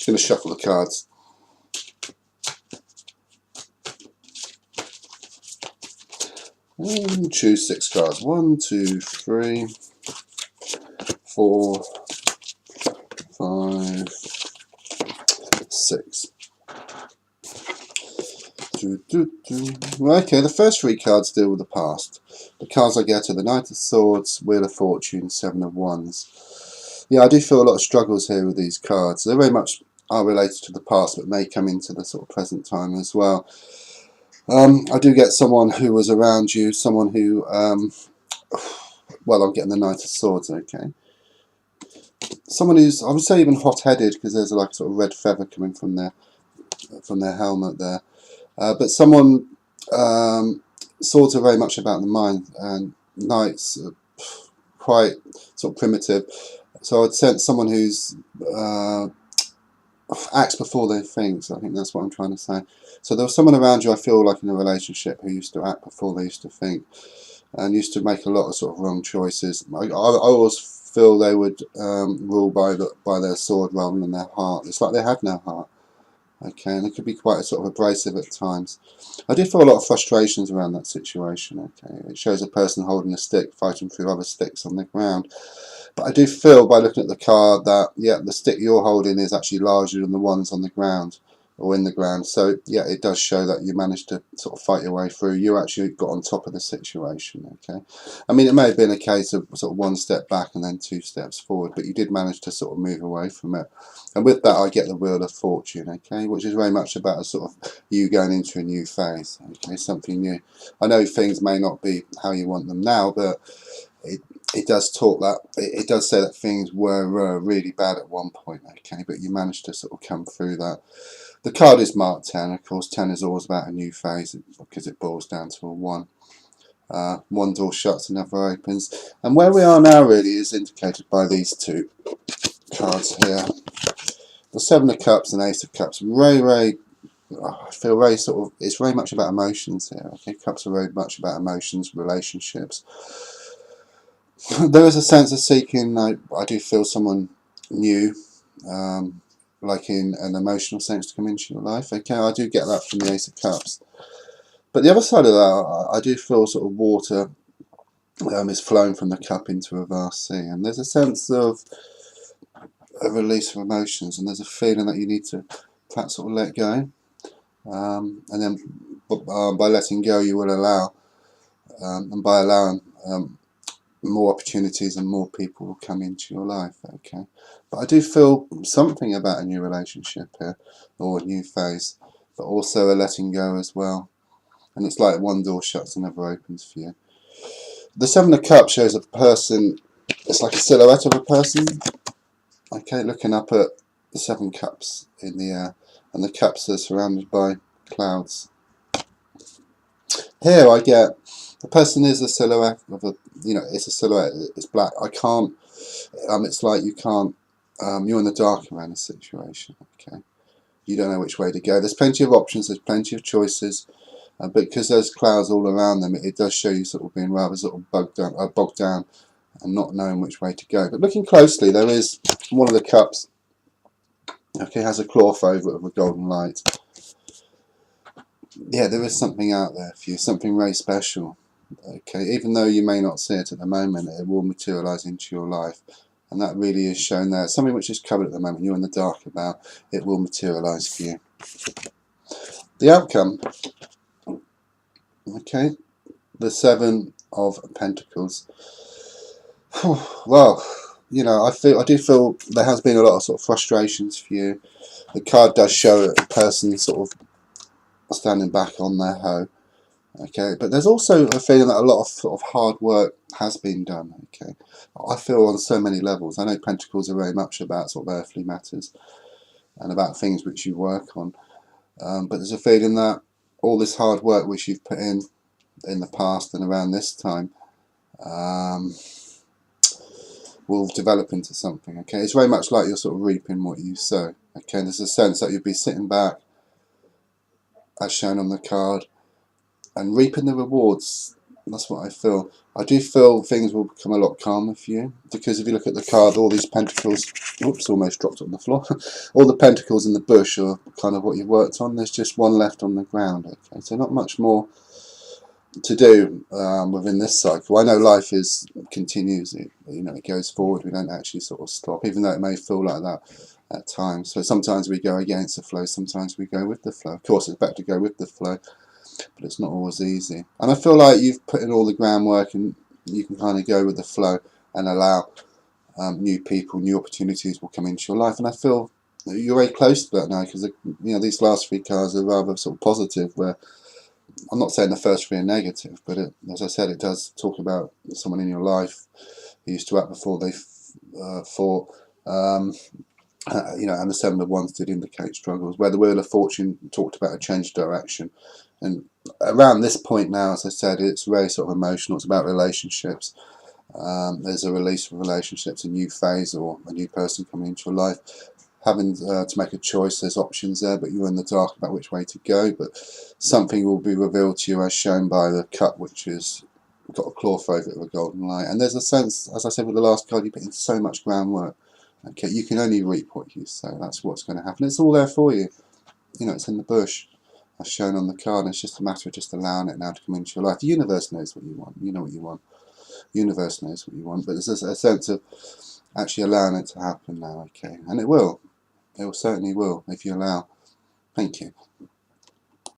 going to shuffle the cards. And choose 6 cards. 1, 2, 3, 4, 5, 6. Okay, the first 3 cards deal with the past. The cards I get are the Knight of Swords, Wheel of Fortune, 7 of Wands. Yeah, I do feel a lot of struggles here with these cards. They very much are related to the past, but may come into the sort of present time as well. I do get someone who was around you, someone who, well, I'm getting the Knight of Swords, okay. Someone who's, I would say, even hot-headed, because there's like a sort of red feather coming from their helmet there. But someone, swords are very much about the mind, and knights are quite sort of primitive. So I'd sense someone who's acts before they think. So I think that's what I'm trying to say. So there was someone around you, I feel like, in a relationship who used to act before they used to think, and used to make a lot of sort of wrong choices. I always feel they would rule by their sword rather than their heart. It's like they had no heart. Okay, and it could be quite sort of abrasive at times. I do feel a lot of frustrations around that situation. Okay, it shows a person holding a stick fighting through other sticks on the ground. But I do feel, by looking at the card, that yeah, the stick you're holding is actually larger than the ones on the ground or in the ground. So yeah, it does show that you managed to sort of fight your way through. You actually got on top of the situation. Okay, I mean, it may have been a case of sort of 1 step back and then 2 steps forward, but you did manage to sort of move away from it. And with that, I get the Wheel of Fortune, okay, which is very much about a sort of you going into a new phase, okay, something new. I know things may not be how you want them now, but it does talk that, it does say that things were really bad at one point, okay, but you managed to sort of come through that. The card is marked 10, of course. 10 is always about a new phase because it boils down to a 1. One door shuts, another opens, and where we are now really is indicated by these 2 cards here. The 7 of Cups and Ace of Cups. I feel very sort of, it's very much about emotions here. Okay, Cups are very much about emotions, relationships. There is a sense of seeking. I do feel someone new, like in an emotional sense, to come into your life. Okay, I do get that from the Ace of Cups. But the other side of that, I do feel sort of water is flowing from the cup into a vast sea, and there's a sense of a release of emotions, and there's a feeling that you need to perhaps sort of let go, and then by letting go you will allow, and by allowing, more opportunities and more people will come into your life. Okay, but I do feel something about a new relationship here, or a new phase, but also a letting go as well. And it's like one door shuts, another opens for you. The 7 of Cups shows a person, it's like a silhouette of a person, okay, looking up at the 7 cups in the air, and the cups are surrounded by clouds. Here I get, the person is a silhouette of a, you know, it's a silhouette, it's black. I can't, it's like you can't, you're in the dark around the situation, okay. You don't know which way to go. There's plenty of options, there's plenty of choices, but because there's clouds all around them, it does show you sort of being rather sort of bogged down and not knowing which way to go. But looking closely, there is one of the cups, okay, has a cloth over it of a golden light. Yeah, there is something out there for you, something very special. Okay, even though you may not see it at the moment, it will materialise into your life, and that really is shown there. Something which is covered at the moment, you're in the dark about, it will materialise for you. The outcome, okay, the 7 of Pentacles. Well, you know, I do feel there has been a lot of sort of frustrations for you. The card does show a person sort of standing back on their hoe. Okay, but there's also a feeling that a lot of sort of hard work has been done. Okay, I feel on so many levels. I know Pentacles are very much about sort of earthly matters and about things which you work on, but there's a feeling that all this hard work which you've put in the past and around this time will develop into something. Okay, it's very much like you're sort of reaping what you sow. Okay, there's a sense that you'll be sitting back, as shown on the card, and reaping the rewards That's what I feel. I do feel things will become a lot calmer for you, because if you look at the card, all these pentacles, oops, almost dropped on the floor. All the pentacles in the bush are kind of what you worked on. There's just one left on the ground. Okay, so not much more to do within this cycle. I know life continues. It goes forward. We don't actually sort of stop, even though it may feel like that at times. So sometimes we go against the flow. Sometimes we go with the flow. Of course, it's better to go with the flow, but it's not always easy. And I feel like you've put in all the groundwork, and you can kind of go with the flow and allow new people, new opportunities will come into your life. And I feel you're very close to that now, because these last three cards are rather sort of positive, where I'm not saying the first three are negative, but as I said, it does talk about someone in your life who used to act before they fought. And the Seven of Wands did indicate struggles, where the Wheel of Fortune talked about a change of direction. And around this point now, as I said, it's very sort of emotional. It's about relationships. There's a release of relationships, a new phase, or a new person coming into your life. Having to make a choice, there's options there, but you're in the dark about which way to go. But something will be revealed to you, as shown by the cup, which has got a cloth over it with a golden light. And there's a sense, as I said with the last card, you put in so much groundwork. Okay, you can only reap what you sow. That's what's going to happen. It's all there for you. It's in the bush, as shown on the card. And it's just a matter of just allowing it now to come into your life. The universe knows what you want. You know what you want. The universe knows what you want. But there's a sense of actually allowing it to happen now. Okay, and it will. It certainly will, if you allow. Thank you.